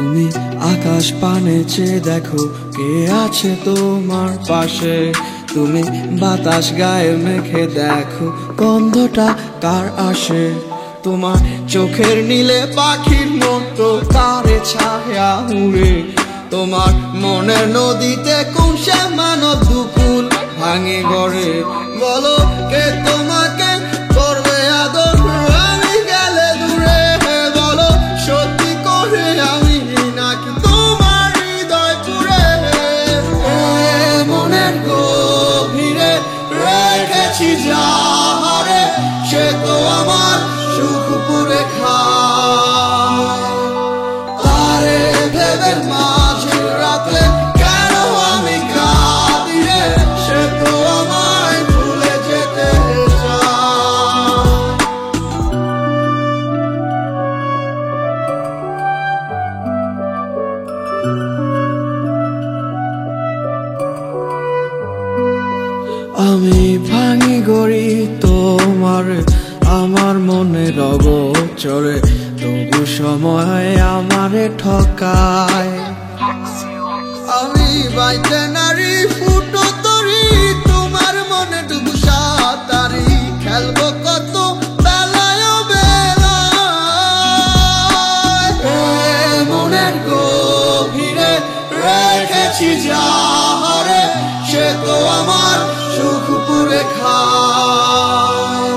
তুমি আকাশ পানে চেয়ে দেখো কে আছে তোমার পাশে। তুমি বাতাস গায়ে মেখে দেখো গন্ধটা কার আসে। তোমার চোখের নীলে পাখির মতো তারে ছায়া উড়ে। তোমার মনের নদীতে কোন সে মানব দুকুল ভাঙে গড়ে। বলো কে তোমাকে করবে আদর আমি গেলে দূরে। বলো সত্যি করে আমি নাকি তোমার হৃদয় পুরে। মনের গভীরে রেখেছি যাহারে সে তো আমার সুখ পুরে খায়। তারে ভেবে মাঝে রাতে কেন আমি কাঁদি রে সে তো আমায় ভুলে যেতে চায়। আমি ভাঙি গড়ি তোমার আমার মনের অগোচরে, তবু সময় আমারে ঠকায়। আমি বাইতে নারী ফুটো তরি তোমার মনে ডুবু সাঁতারি। খেলবো কত বেলায় বেলায়। মনের গভীরে রেখেছি যাহারে সে তো আমার সুখ পুরে খায়।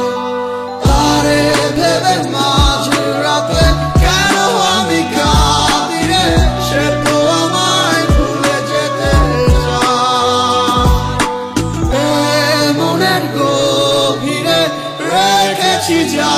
তারে ভেবে মাঝে রাতে কেন আমি কাঁদি রে সে তো আমায় ভুলে যেতে চায়। মনের গভীরে রেখেছি যা